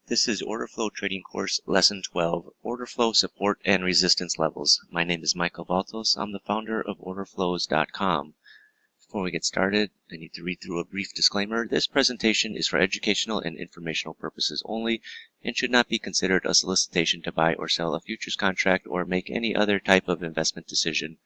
This is Order Flow Trading Course Lesson 12, Order Flow Support and Resistance Levels. My name is Michael Baltos. I'm the founder of OrderFlows.com. Before we get started, I need to read through a brief disclaimer. This presentation is for educational and informational purposes only and should not be considered a solicitation to buy or sell a futures contract or make any other type of investment decision.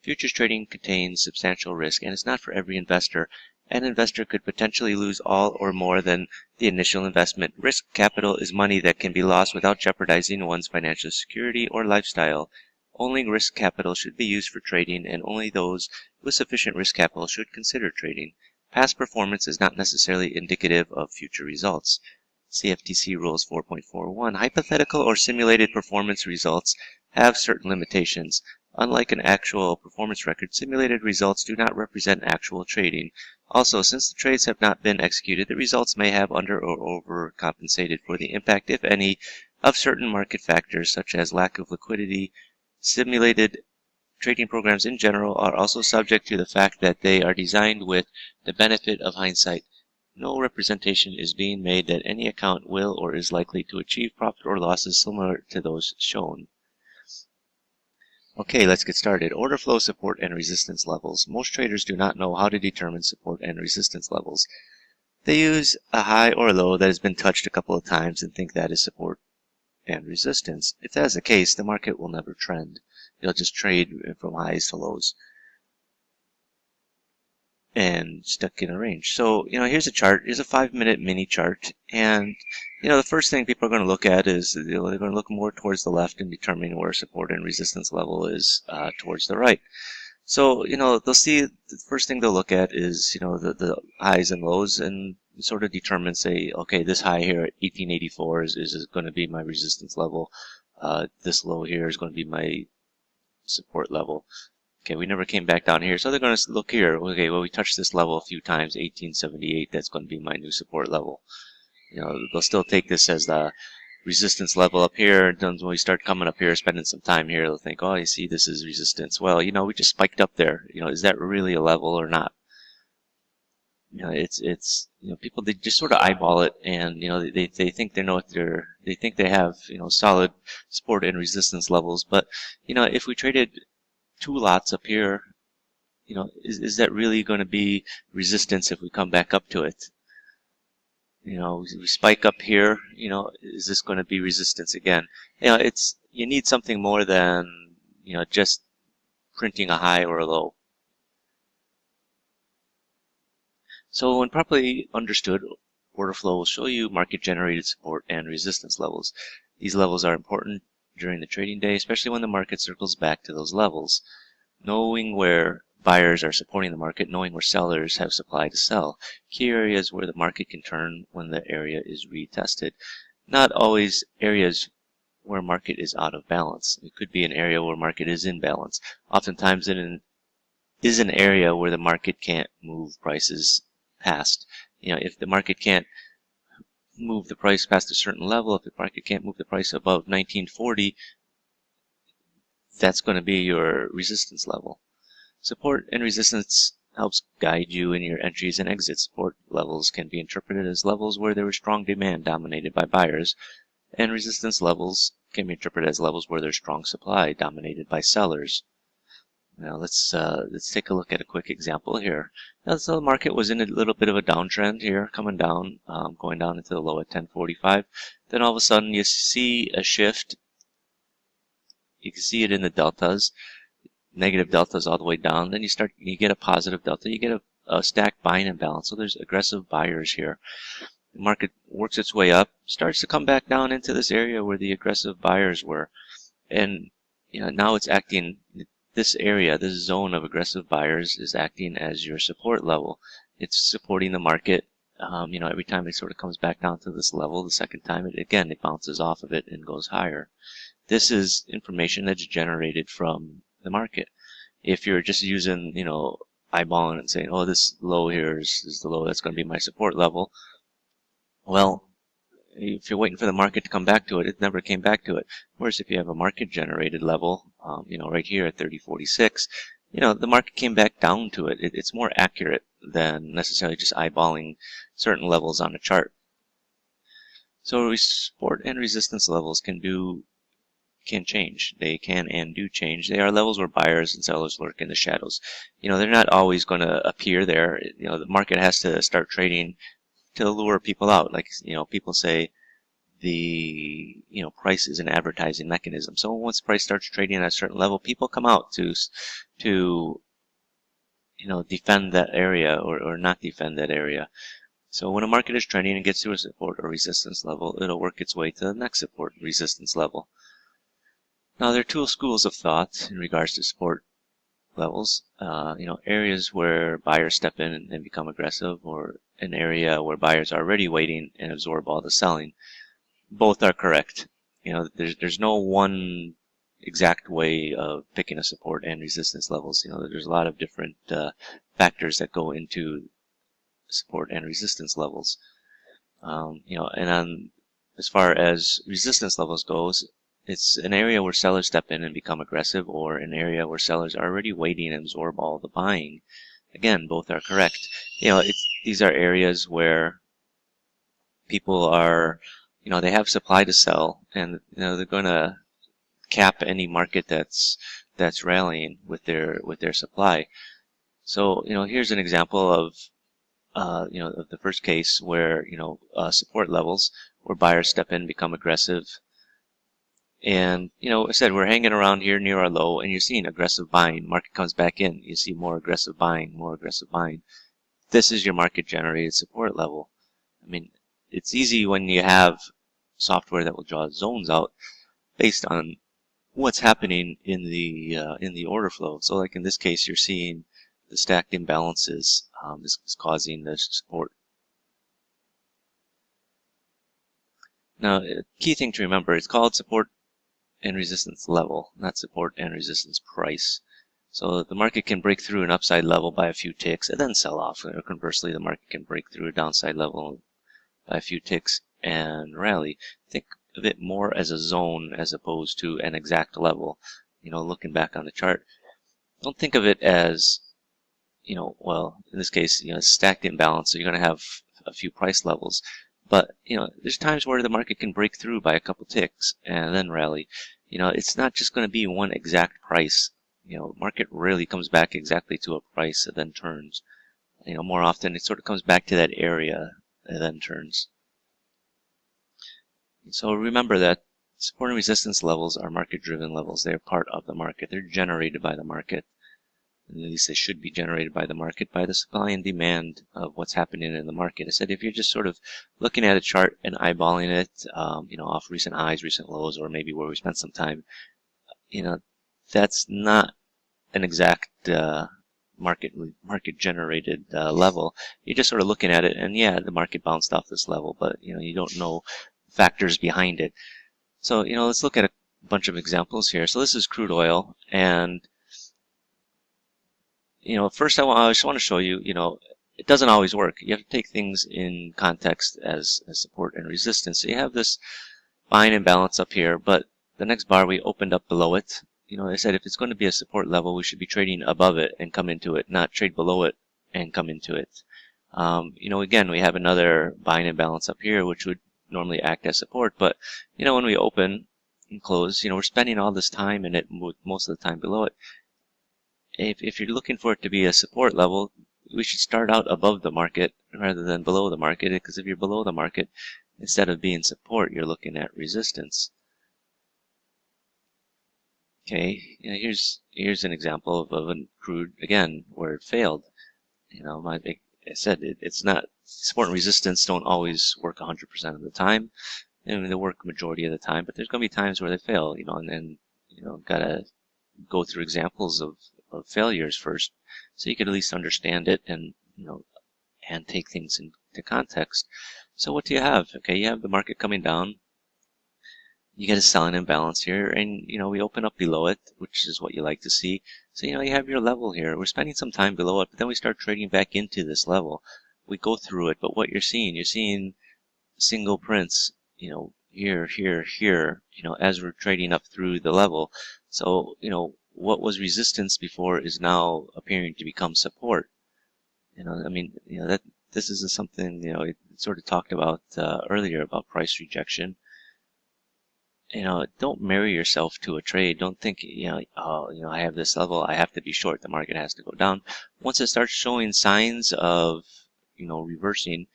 Futures trading contains substantial risk and is not for every investor. An investor could potentially lose all or more than the initial investment. Risk capital is money that can be lost without jeopardizing one's financial security or lifestyle. Only risk capital should be used for trading, and only those with sufficient risk capital should consider trading. Past performance is not necessarily indicative of future results. CFTC Rules 4.41. Hypothetical or simulated performance results have certain limitations. Unlike an actual performance record, simulated results do not represent actual trading. Also, since the trades have not been executed, the results may have under or overcompensated for the impact, if any, of certain market factors such as lack of liquidity. Simulated trading programs in general are also subject to the fact that they are designed with the benefit of hindsight. No representation is being made that any account will or is likely to achieve profit or losses similar to those shown. Okay, let's get started. Order flow support and resistance levels. Most traders do not know how to determine support and resistance levels. They use a high or low that has been touched a couple of times and think that is support and resistance. If that is the case, the market will never trend. It'll just trade from highs to lows and stuck in a range. So, here's a chart. Here's a 5-minute mini chart. And, the first thing people are going to look at is, they're going to look more towards the left and determine where support and resistance level is towards the right. So, they'll see, the first thing they'll look at is, the highs and lows, and sort of determine, say, okay, this high here at 1884 is going to be my resistance level. This low here is going to be my support level. Okay, we never came back down here, so they're going to look here. Okay, well, we touched this level a few times, 1878, that's going to be my new support level. They'll still take this as the resistance level up here, and then when we start coming up here, spending some time here, they'll think, oh, you see, this is resistance. Well, we just spiked up there. Is that really a level or not? It's people, they just sort of eyeball it, and they think they know what they think they have solid support and resistance levels. But if we traded 2 lots up here, is that really going to be resistance if we come back up to it? We spike up here, is this going to be resistance again? You need something more than, just printing a high or a low. So when properly understood, order flow will show you market-generated support and resistance levels. These levels are important during the trading day, especially when the market circles back to those levels. Knowing where buyers are supporting the market, knowing where sellers have supply to sell. Key areas where the market can turn when the area is retested. Not always areas where market is out of balance. It could be an area where market is in balance. Oftentimes it is an area where the market can't move prices past. If the market can't move the price past a certain level, if the market can't move the price above 1940, that's going to be your resistance level. Support and resistance helps guide you in your entries and exits. Support levels can be interpreted as levels where there is strong demand dominated by buyers, and resistance levels can be interpreted as levels where there's strong supply dominated by sellers. Now let's take a look at a quick example here. Now, so the market was in a little bit of a downtrend here, coming down, going down into the low at 1045. Then all of a sudden you see a shift. You can see it in the deltas, negative deltas all the way down. Then you get a positive delta. You get a stacked buying imbalance. So there's aggressive buyers here. The market works its way up, starts to come back down into this area where the aggressive buyers were. And now it's acting, this area, this zone of aggressive buyers is acting as your support level. It's supporting the market. Every time it sort of comes back down to this level, the second time, it bounces off of it and goes higher. This is information that's generated from the market. If you're just using, eyeballing and saying, oh, this low here is the low that's going to be my support level, well, if you're waiting for the market to come back to it, it never came back to it. Whereas if you have a market-generated level, right here at 3046, the market came back down to it. It's more accurate than necessarily just eyeballing certain levels on a chart. So support and resistance levels can change. They can and do change. They are levels where buyers and sellers lurk in the shadows. They're not always going to appear there. The market has to start trading to lure people out. Like, people say the, price is an advertising mechanism. So once price starts trading at a certain level, people come out to defend that area or not defend that area. So when a market is trending and gets to a support or resistance level, it'll work its way to the next support resistance level. Now, there are two schools of thought in regards to support levels. Areas where buyers step in and become aggressive, or an area where buyers are already waiting and absorb all the selling. Both are correct. There's no one exact way of picking a support and resistance levels. There's a lot of different factors that go into support and resistance levels. And as far as resistance levels goes, it's an area where sellers step in and become aggressive, or an area where sellers are already waiting and absorb all the buying. Again, both are correct. These are areas where people are, they have supply to sell, and they're going to cap any market that's rallying with their supply. So here's an example of of the first case where support levels where buyers step in, become aggressive. And, I said we're hanging around here near our low, and you're seeing aggressive buying. Market comes back in. You see more aggressive buying, more aggressive buying. This is your market-generated support level. I mean, it's easy when you have software that will draw zones out based on what's happening in the order flow. So, like in this case, you're seeing the stacked imbalances is causing the support. Now, a key thing to remember, it's called support and resistance level, not support and resistance price. So the market can break through an upside level by a few ticks and then sell off. Or conversely, the market can break through a downside level by a few ticks and rally. Think of it more as a zone as opposed to an exact level. Looking back on the chart, don't think of it as, well, in this case, stacked imbalance. So you're going to have a few price levels. But, there's times where the market can break through by a couple ticks and then rally. It's not just going to be one exact price. Market rarely comes back exactly to a price and then turns. More often it sort of comes back to that area and then turns. So remember that support and resistance levels are market-driven levels. They're part of the market. They're generated by the market. At least they should be generated by the market, by the supply and demand of what's happening in the market. I said if you're just sort of looking at a chart and eyeballing it, off recent highs, recent lows, or maybe where we spent some time, that's not an exact market-generated level. You're just sort of looking at it, and yeah, the market bounced off this level, but you don't know factors behind it. So let's look at a bunch of examples here. So this is crude oil, and first I just want to show you, it doesn't always work. You have to take things in context as support and resistance. So you have this buying imbalance up here, but the next bar we opened up below it. I said if it's going to be a support level, we should be trading above it and come into it, not trade below it and come into it. Again, we have another buying imbalance up here, which would normally act as support, but when we open and close, we're spending all this time in it, most of the time below it. If you're looking for it to be a support level, we should start out above the market rather than below the market, because if you're below the market, instead of being support, you're looking at resistance. Okay, here's an example of a crude, again, where it failed. Like I said, it's not, support and resistance don't always work 100% of the time. They work majority of the time, but there's going to be times where they fail, and gotta go through examples of failures first, so you can at least understand it and and take things into context. So what do you have? Okay, you have the market coming down. You get a selling imbalance here, and we open up below it, which is what you like to see. So you have your level here. We're spending some time below it, but then we start trading back into this level. We go through it, but what you're seeing single prints, here, here, here, as we're trading up through the level. So what was resistance before is now appearing to become support. That this is something, it sort of talked about earlier about price rejection. Don't marry yourself to a trade. Don't think, oh, I have this level, I have to be short. The market has to go down. Once it starts showing signs of, reversing,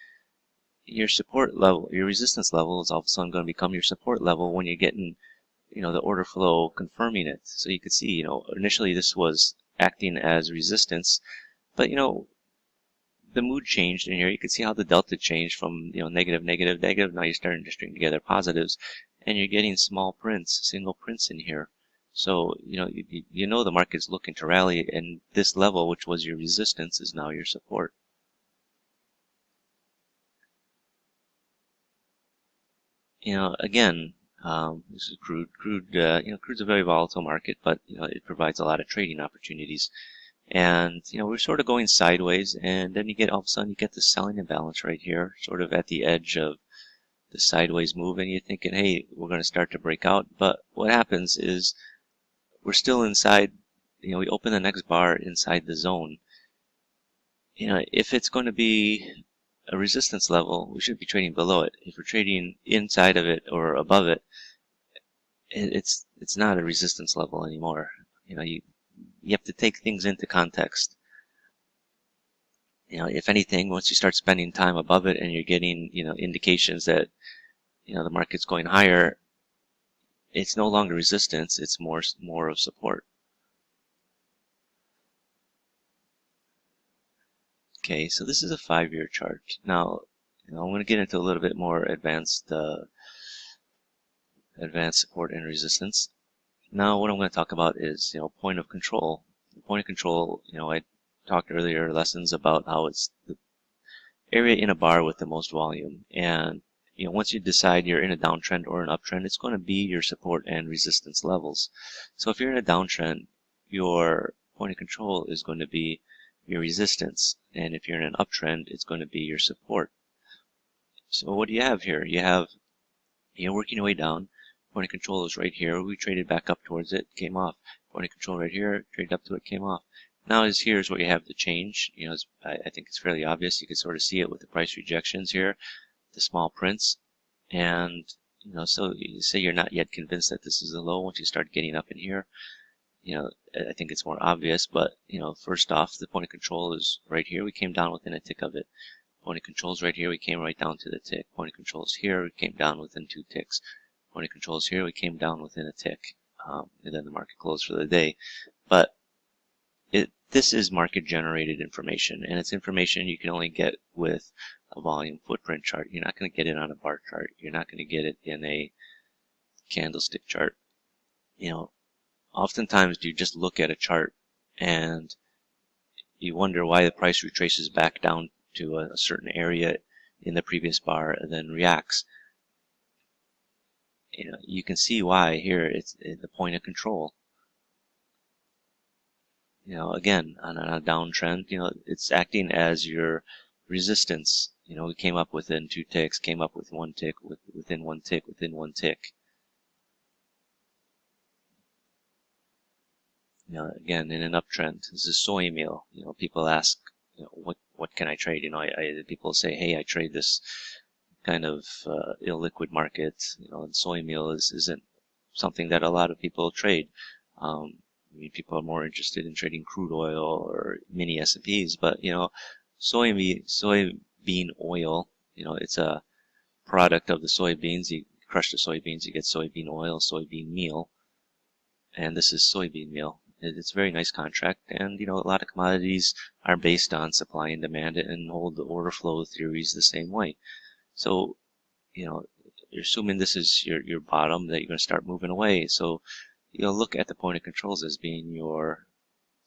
your support level, your resistance level is all of a sudden going to become your support level when you're getting, the order flow confirming it. So you could see, initially this was acting as resistance, but, the mood changed in here. You can see how the delta changed from, negative, negative, negative. Now you're starting to string together positives, and you're getting small prints, single prints in here. So, the market's looking to rally, and this level, which was your resistance, is now your support. Again, this is crude. Crude's a very volatile market, but, it provides a lot of trading opportunities. And, we're sort of going sideways, and then all of a sudden you get the selling imbalance right here, sort of at the edge of the sideways move, and you're thinking, hey, we're going to start to break out. But what happens is we're still inside, we open the next bar inside the zone. If it's going to be a resistance level, we should be trading below it. If we're trading inside of it or above it, it's not a resistance level anymore. You have to take things into context. If anything, once you start spending time above it and you're getting, indications that, the market's going higher, it's no longer resistance, it's more of support. Okay, so this is a 5-year chart. Now, I'm going to get into a little bit more advanced support and resistance. Now, what I'm going to talk about is, point of control. The point of control, I talked earlier lessons about how it's the area in a bar with the most volume. And, once you decide you're in a downtrend or an uptrend, it's going to be your support and resistance levels. So if you're in a downtrend, your point of control is going to be your resistance. And if you're in an uptrend, it's going to be your support. So what do you have here? You're working your way down. Point of control is right here. We traded back up towards it, came off. Point of control right here, traded up to it, came off. Now here's where you have the change. I think it's fairly obvious. You can sort of see it with the price rejections here, the small prints. And, so you say you're not yet convinced that this is a low. Once you start getting up in here, I think it's more obvious. But, first off, the point of control is right here. We came down within a tick of it. Point of control is right here. We came right down to the tick. Point of control is here. We came down within 2 ticks. Point of control is here. We came down within a tick. And then the market closed for the day. But this is market generated information, and it's information you can only get with a volume footprint chart. You're not going to get it on a bar chart. You're not going to get it in a candlestick chart. Oftentimes you just look at a chart and you wonder why the price retraces back down to a certain area in the previous bar and then reacts. You can see why here. It's the point of control. Again, on a downtrend, it's acting as your resistance. We came up within 2 ticks, came up with 1 tick, within 1 tick, within 1 tick. Again, in an uptrend, this is soy meal. People ask, what can I trade? People say, hey, I trade this kind of illiquid market. And soy meal isn't something that a lot of people trade. People are more interested in trading crude oil or mini S&Ps, but soybean oil, it's a product of the soybeans. You crush the soybeans, you get soybean oil, soybean meal, and this is soybean meal. It's a very nice contract, and a lot of commodities are based on supply and demand and hold the order flow theories the same way. So, you're assuming this is your bottom, that you're going to start moving away. So you'll look at the point of controls as being your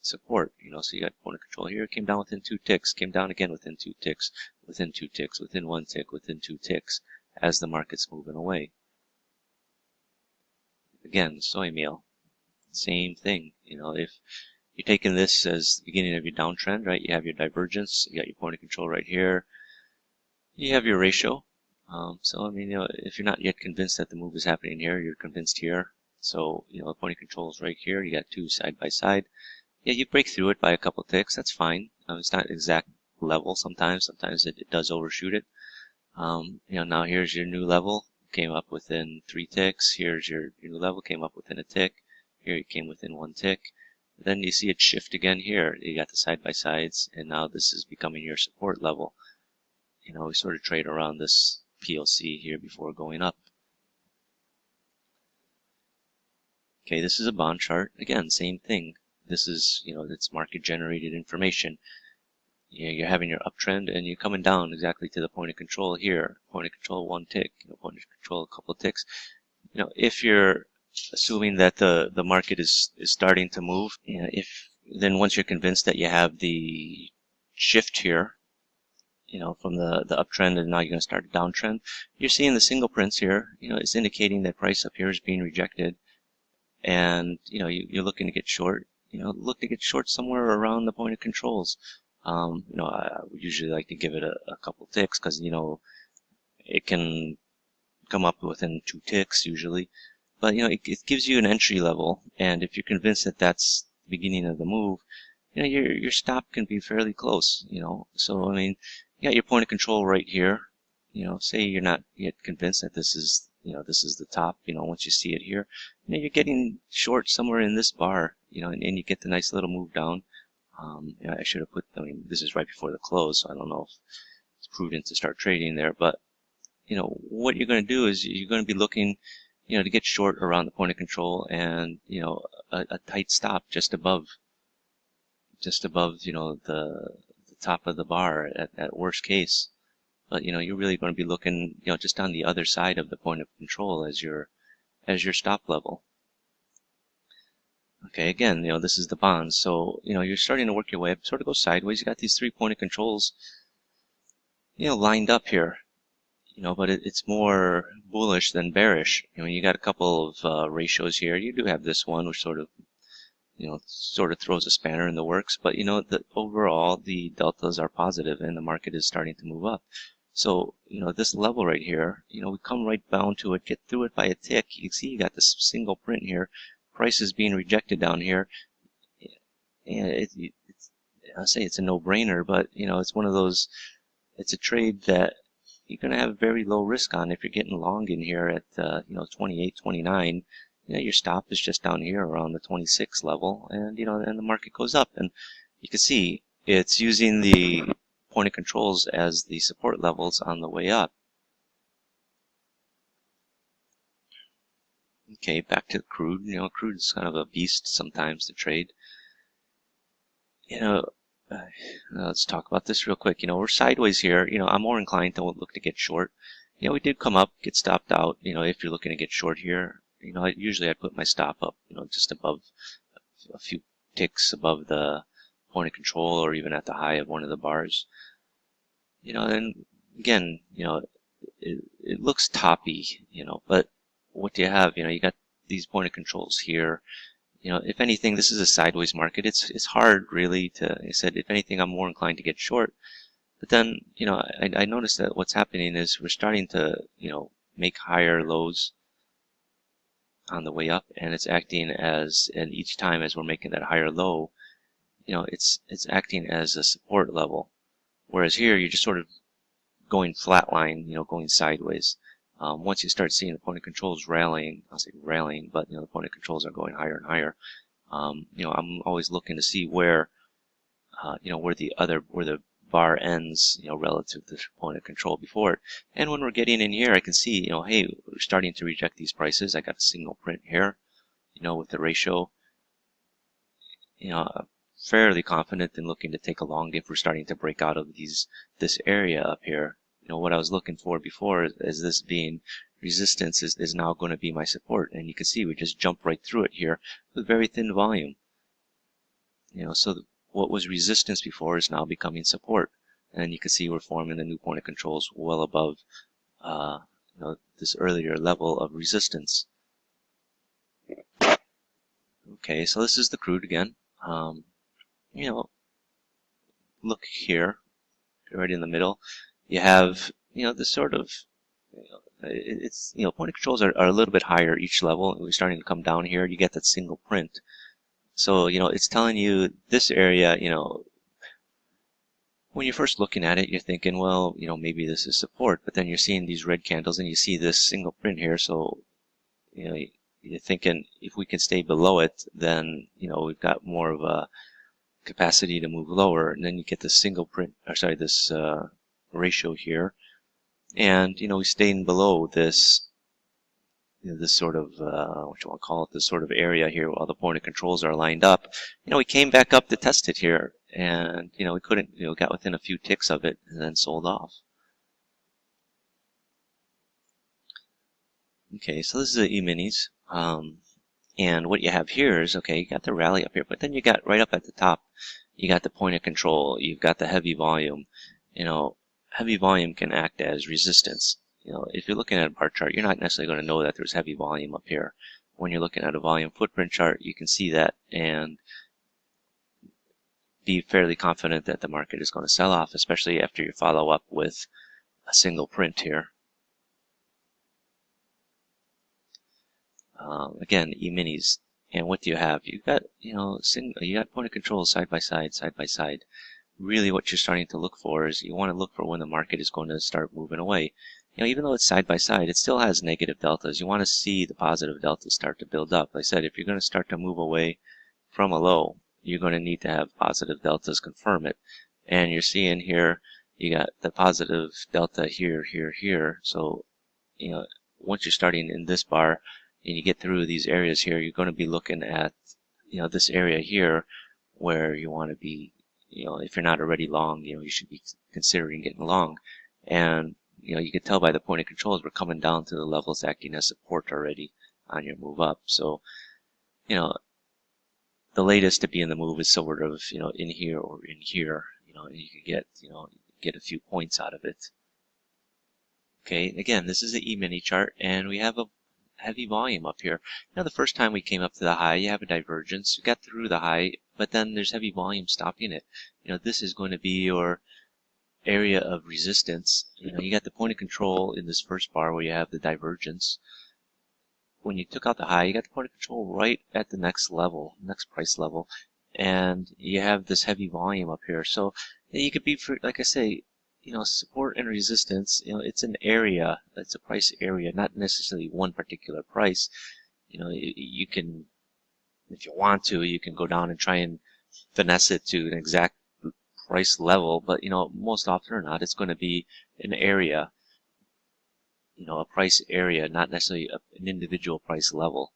support. So you got point of control here, came down within 2 ticks, came down again within 2 ticks, within 2 ticks, within 1 tick, within 2 ticks, as the market's moving away. Again, soy meal, same thing. If you're taking this as the beginning of your downtrend, right, you have your divergence, you got your point of control right here, you have your ratio. So, if you're not yet convinced that the move is happening here, you're convinced here. So, the point of control is right here. You got 2 side by side. Yeah, you break through it by a couple ticks. That's fine. It's not exact level sometimes. Sometimes it does overshoot it. Now here's your new level. Came up within 3 ticks. Here's your new level. Came up within a tick. Here it came within 1 tick. Then you see it shift again here. You got the side-by-sides, and now this is becoming your support level. We sort of trade around this PLC here before going up. Okay, this is a bond chart. Again, same thing. This is, it's market-generated information. You're having your uptrend, and you're coming down exactly to the point of control here. Point of control 1 tick. Point of control a couple of ticks. If you're assuming that the market is starting to move, then once you're convinced that you have the shift here, from the uptrend, and now you're going to start a downtrend, you're seeing the single prints here. It's indicating that price up here is being rejected, and you're looking to get short. Look to get short somewhere around the point of controls. I would usually like to give it a couple ticks because it can come up within 2 ticks usually. But it gives you an entry level, and if you're convinced that that's the beginning of the move, your stop can be fairly close. So I mean, you got your point of control right here. Say you're not yet convinced that this is the top. Once you see it here, you're getting short somewhere in this bar. And you get the nice little move down. I should have put. I mean, this is right before the close, so I don't know if it's prudent to start trading there. But what you're going to do is you're going to be looking, to get short around the point of control, and a tight stop just above, the top of the bar at worst case. But you're really going to be looking, just on the other side of the point of control as your stop level. Okay, again, this is the bonds. So, you're starting to work your way up, sort of go sideways. You got these 3 point of controls, lined up here. But it's more bullish than bearish. You got a couple of ratios here. You do have this one, which sort of throws a spanner in the works. But overall, the deltas are positive, and the market is starting to move up. So this level right here, we come right down to it, get through it by a tick. You can see you got this single print here. Price is being rejected down here, and I'll say it's a no-brainer. But it's one of those. It's a trade that you're going to have very low risk on if you're getting long in here at 28, 29. Your stop is just down here around the 26 level, and and the market goes up, and you can see it's using the point of controls as the support levels on the way up. Okay, back to crude. Crude is kind of a beast sometimes to trade. Let's talk about this real quick. We're sideways here. I'm more inclined to look to get short. We did come up, get stopped out. If you're looking to get short here, usually I put my stop up, just above a few ticks above the point of control, or even at the high of one of the bars. And again, it looks toppy, but what do you have? You got these point of controls here. If anything, this is a sideways market. It's hard really to, I said, if anything, I'm more inclined to get short. But then, I noticed that what's happening is we're starting to, make higher lows on the way up, and it's acting as, and each time as we're making that higher low, it's acting as a support level. Whereas here, you're just sort of going flatline, going sideways. Once you start seeing the point of controls rallying, I'll say rallying, but the point of controls are going higher and higher. I'm always looking to see where, where the bar ends, relative to the point of control before it. And when we're getting in here, I can see, hey, we're starting to reject these prices. I got a single print here, with the ratio. Fairly confident in looking to take a long if we're starting to break out of this area up here. What I was looking for before is this being resistance is now going to be my support. And you can see we just jump right through it here with very thin volume. So what was resistance before is now becoming support. And you can see we're forming the new point of controls well above this earlier level of resistance. Okay, so this is the crude again. Look here, right in the middle. You have, this sort of, it's, point of controls are a little bit higher each level. We're starting to come down here. You get that single print. So, it's telling you this area, when you're first looking at it, you're thinking, well, maybe this is support, but then you're seeing these red candles and you see this single print here. So, you're thinking if we can stay below it, then, we've got more of a capacity to move lower. And then you get this single print, or sorry, this ratio here. And, we staying below this, this sort of, what you want to call it, this sort of area here while the point of controls are lined up. We came back up to test it here, and, we couldn't, got within a few ticks of it and then sold off. Okay, so this is the E-minis. And what you have here is, okay, you got the rally up here, but then you got right up at the top, you got the point of control, you've got the heavy volume. Heavy volume can act as resistance. If you're looking at a bar chart, you're not necessarily going to know that there's heavy volume up here. When you're looking at a volume footprint chart, you can see that and be fairly confident that the market is going to sell off, especially after you follow up with a single print here. Again, E-minis. And what do you have? You've got, you got point of control side by side, side by side. Really what you're starting to look for is you want to look for when the market is going to start moving away. Even though it's side by side, it still has negative deltas. You want to see the positive deltas start to build up. Like I said, if you're going to start to move away from a low, you're going to need to have positive deltas confirm it. And you're seeing here, you got the positive delta here, here, here. So, once you're starting in this bar and you get through these areas here, you're going to be looking at, this area here where you want to be, if you're not already long, you should be considering getting long. And, you can tell by the point of controls, we're coming down to the levels acting as support already on your move up. So, the latest to be in the move is sort of, in here or in here, and you can get a few points out of it. Okay, again, this is the E-mini chart, and we have a heavy volume up here. The first time we came up to the high, you have a divergence. You got through the high, but then there's heavy volume stopping it. This is going to be your area of resistance. You got the point of control in this first bar where you have the divergence. When you took out the high, you got the point of control right at the next level, next price level, and you have this heavy volume up here. So you could be, like I say, support and resistance, it's an area, it's a price area, not necessarily one particular price. You can, if you want to, you can go down and try and finesse it to an exact price level, but, most often or not, it's going to be an area, a price area, not necessarily an individual price level.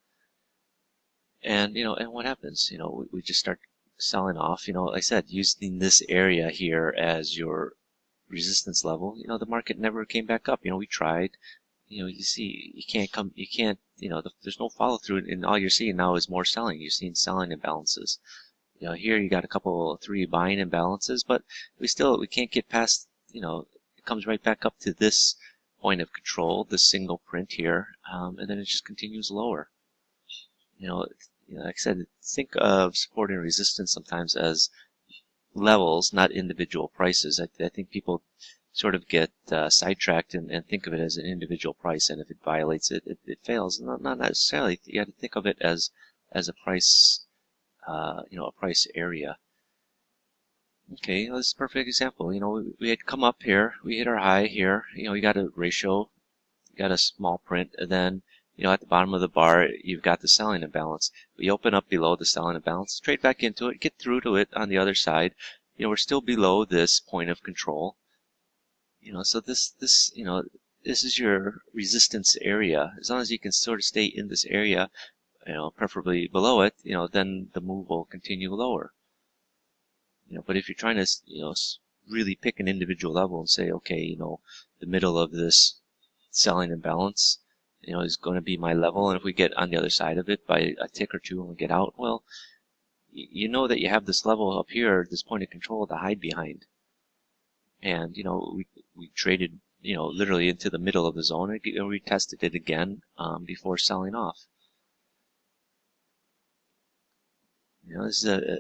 And, and what happens? We just start selling off, like I said, using this area here as your resistance level. The market never came back up. We tried. You see, there's no follow through, and all you're seeing now is more selling. You're seeing selling imbalances. Here you got three buying imbalances, but we can't get past, it comes right back up to this point of control, this single print here, and then it just continues lower. Like I said, think of support and resistance sometimes as levels, not individual prices. I think people sort of get sidetracked and think of it as an individual price, and if it violates it, it fails. Not necessarily. You have to think of it as a price, a price area. Okay, this is a perfect example. We had come up here, we hit our high here. We got a ratio, got a small print, and then at the bottom of the bar, you've got the selling imbalance. We open up below the selling imbalance, trade back into it, get through to it on the other side. We're still below this point of control. So this is your resistance area. As long as you can sort of stay in this area, preferably below it, then the move will continue lower. But if you're trying to, really pick an individual level and say, okay, the middle of this selling imbalance, is going to be my level, and if we get on the other side of it by a tick or two and we get out, well, you know that you have this level up here, this point of control to hide behind. And, we traded, literally into the middle of the zone, and we tested it again before selling off. This is a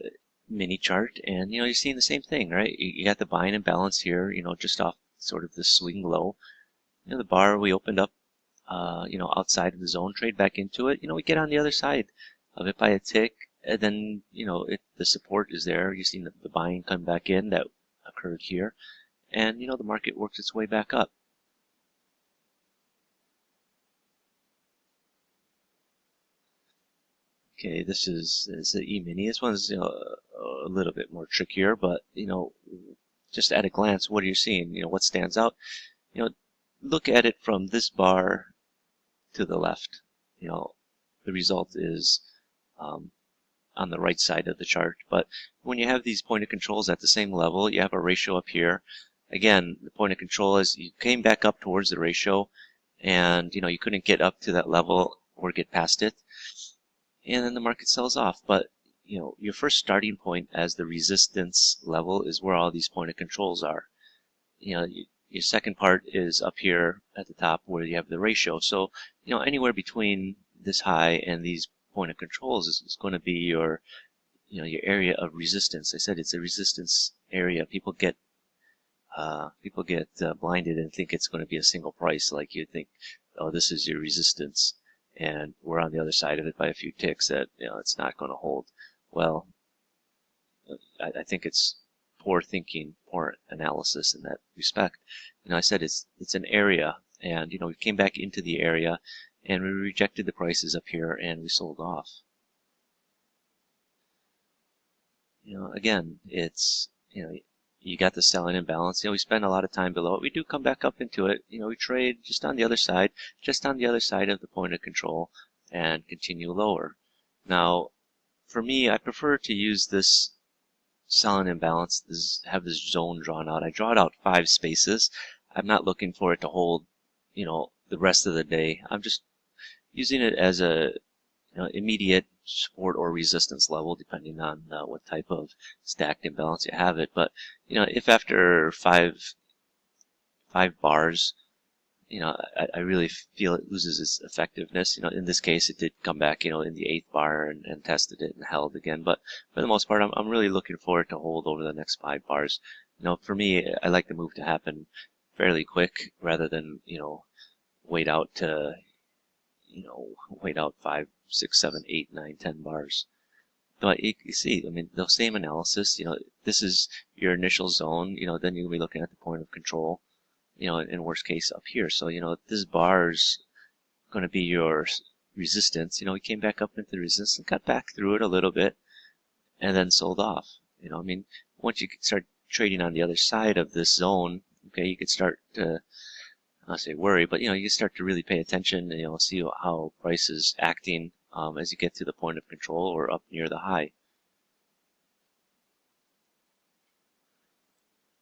mini chart, and, you're seeing the same thing, right? You got the buying imbalance here, just off sort of the swing low. The bar we opened up, outside of the zone, trade back into it. We get on the other side of it by a tick, and then, the support is there. You've seen the buying come back in that occurred here, and the market worked its way back up. Okay, this is the E-mini. This one's a little bit more trickier, but just at a glance, what are you seeing? What stands out? Look at it from this bar to the left. The result is on the right side of the chart. But when you have these point of controls at the same level, you have a ratio up here. Again, the point of control is you came back up towards the ratio, and you couldn't get up to that level or get past it, and then the market sells off. But your first starting point as the resistance level is where all these point of controls are. Your second part is up here at the top where you have the ratio. So anywhere between this high and these point of controls is going to be your your area of resistance. I said it's a resistance area. People get blinded and think it's going to be a single price. Like you think, oh, this is your resistance, and we're on the other side of it by a few ticks. That it's not going to hold. Well, I think it's poor thinking, poor analysis in that respect. I said it's an area, and we came back into the area, and we rejected the prices up here, and we sold off. Again, it's you got the selling imbalance. We spend a lot of time below it. We do come back up into it. We trade just on the other side of the point of control, and continue lower. Now, for me, I prefer to use this selling imbalance, have this zone drawn out. I draw it out 5 spaces. I'm not looking for it to hold, the rest of the day. I'm just using it as a immediate support or resistance level, depending on what type of stacked imbalance you have it. But if after five bars, I really feel it loses its effectiveness. In this case, it did come back, in the 8th bar and tested it and held again. But for the most part, I'm really looking for it to hold over the next 5 bars. For me, I like the move to happen fairly quick rather than, wait out 5, 6, 7, 8, 9, 10 bars. But you see, the same analysis, this is your initial zone, then you'll be looking at the point of control, in worst case up here. So, this bar is going to be your resistance. We came back up into the resistance and got back through it a little bit and then sold off. Once you start trading on the other side of this zone, okay, you could start to, I say worry, but you start to really pay attention and see how price is acting as you get to the point of control or up near the high.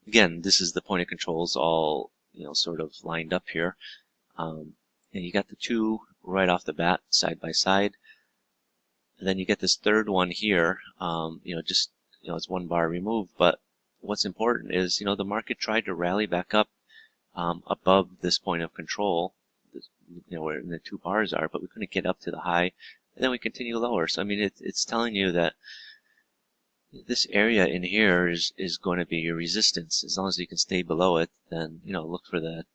Again, this is the point of controls all sort of lined up here, and you got the 2 right off the bat side by side, and then you get this third one here. Just it's 1 bar removed, but what's important is the market tried to rally back up above this point of control, where the 2 bars are, but we couldn't get up to the high, and then we continue lower. So it's telling you that this area in here is going to be your resistance. As long as you can stay below it, then look for that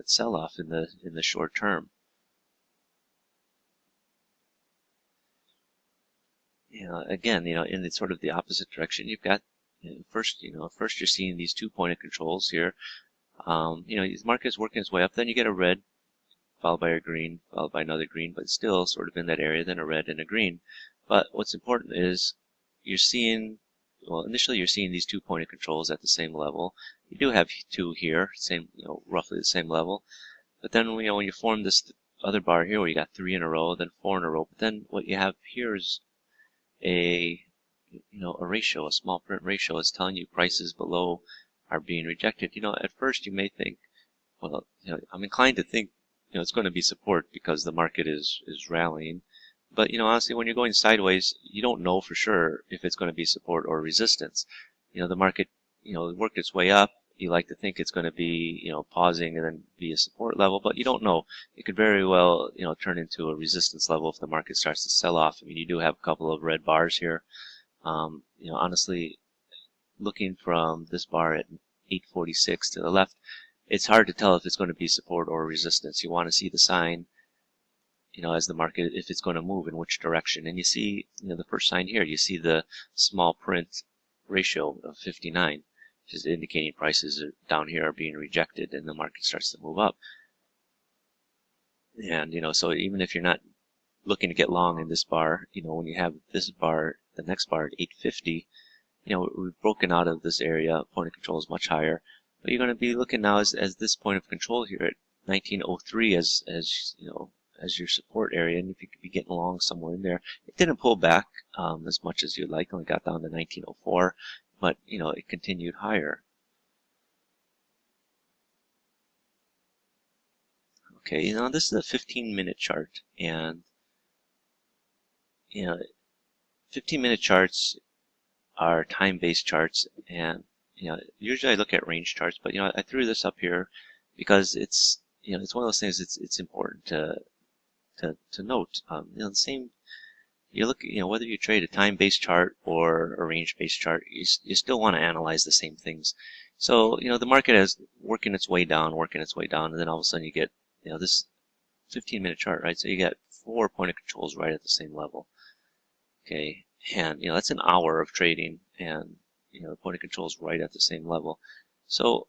sell-off in the short term. Again, in the sort of the opposite direction, you've got first you're seeing these 2 point of controls here. The market is working its way up. Then you get a red, followed by a green, followed by another green, but still sort of in that area. Then a red and a green. But what's important is you're seeing, initially you're seeing these 2 point of controls at the same level. You do have 2 here, same, roughly the same level. But then, when you form this other bar here where you got 3 in a row, then 4 in a row, but then what you have here is a ratio, a small print ratio is telling you prices below are being rejected. At first you may think, well, I'm inclined to think, it's going to be support because the market is rallying. But, honestly, when you're going sideways, you don't know for sure if it's going to be support or resistance. The market, worked its way up. You like to think it's going to be, pausing and then be a support level, but you don't know. It could very well, turn into a resistance level if the market starts to sell off. You do have a couple of red bars here. Honestly, looking from this bar at 846 to the left, it's hard to tell if it's going to be support or resistance. You want to see the sign, as the market, if it's going to move in which direction. And you see, the first sign here, you see the small print ratio of 59. which is indicating prices down here are being rejected and the market starts to move up. And, so even if you're not looking to get long in this bar, when you have this bar, the next bar at 850, we've broken out of this area. Point of control is much higher. But you're going to be looking now as this point of control here at 1903 as your support area, and if you could be getting along somewhere in there. It didn't pull back as much as you'd like, only got down to 1904, but it continued higher. Okay, this is a 15-minute chart, and 15-minute charts are time-based charts, and usually I look at range charts, but I threw this up here because it's it's one of those things. It's important to note. The same. You look, whether you trade a time-based chart or a range-based chart, you still want to analyze the same things. So the market is working its way down, and then all of a sudden you get this 15-minute chart, right? So you got 4 point of controls right at the same level. Okay, and that's an hour of trading, and the point of control is right at the same level. So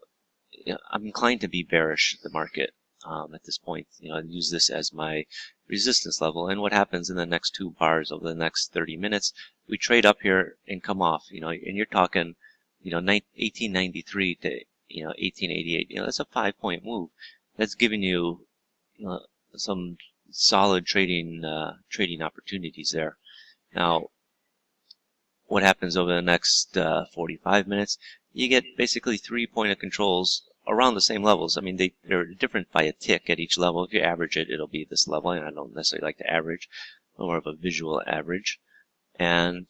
I'm inclined to be bearish the market at this point. And use this as my resistance level. And what happens in the next 2 bars over the next 30 minutes? We trade up here and come off. And you're talking 1893 to 1888. That's a 5-point move. That's giving you some solid trading opportunities there. Now, what happens over the next 45 minutes? You get basically 3 point of controls around the same levels. I mean, they're different by a tick at each level. If you average it, it'll be this level, and I don't necessarily like to average, more of a visual average. And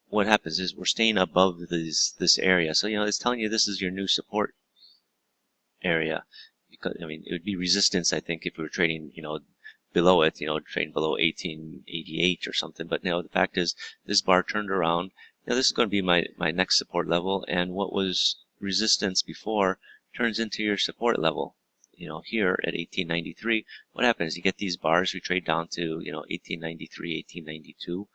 what happens is we're staying above this area. So, it's telling you this is your new support area. Because, it would be resistance, I think, if we were trading, below it, trading below 1888 or something. But, the fact is, this bar turned around. This is going to be my next support level, and what was resistance before turns into your support level. Here at 1893, what happens? You get these bars, we trade down to, 1893, 1892,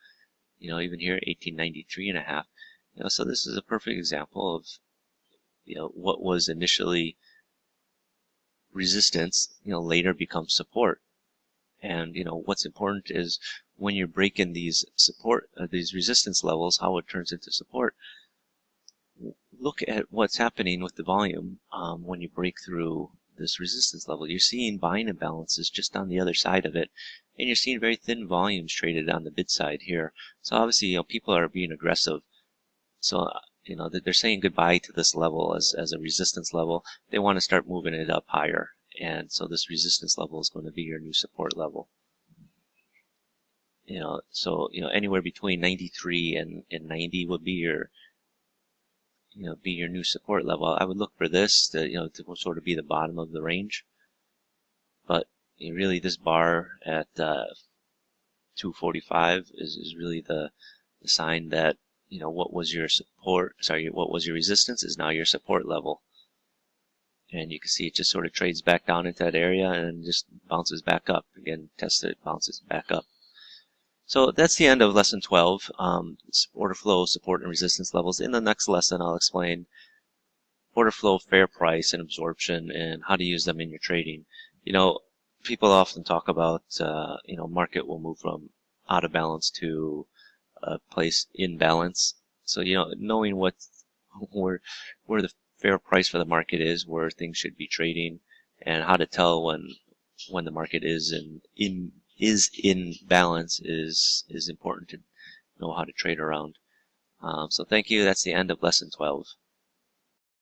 even here, 1893 and a half. So this is a perfect example of, what was initially resistance, later becomes support. And, what's important is when you're breaking these these resistance levels, how it turns into support. Look at what's happening with the volume when you break through this resistance level. You're seeing buying imbalances just on the other side of it, and you're seeing very thin volumes traded on the bid side here. So obviously, people are being aggressive. So, they're saying goodbye to this level as a resistance level. They want to start moving it up higher. And so this resistance level is going to be your new support level. So, anywhere between 93 and 90 would be your, be your new support level. I would look for this to sort of be the bottom of the range. But really this bar at 245 is really the sign that, what was your resistance is now your support level. And you can see it just sort of trades back down into that area and just bounces back up. Again, tests it, bounces back up. So that's the end of lesson 12, order flow, support, and resistance levels. In the next lesson, I'll explain order flow, fair price, and absorption, and how to use them in your trading. People often talk about, market will move from out of balance to a place in balance. So, knowing where the fair price for the market is, where things should be trading, and how to tell when the market is in balance is important to know how to trade around. So thank you. That's the end of lesson 12.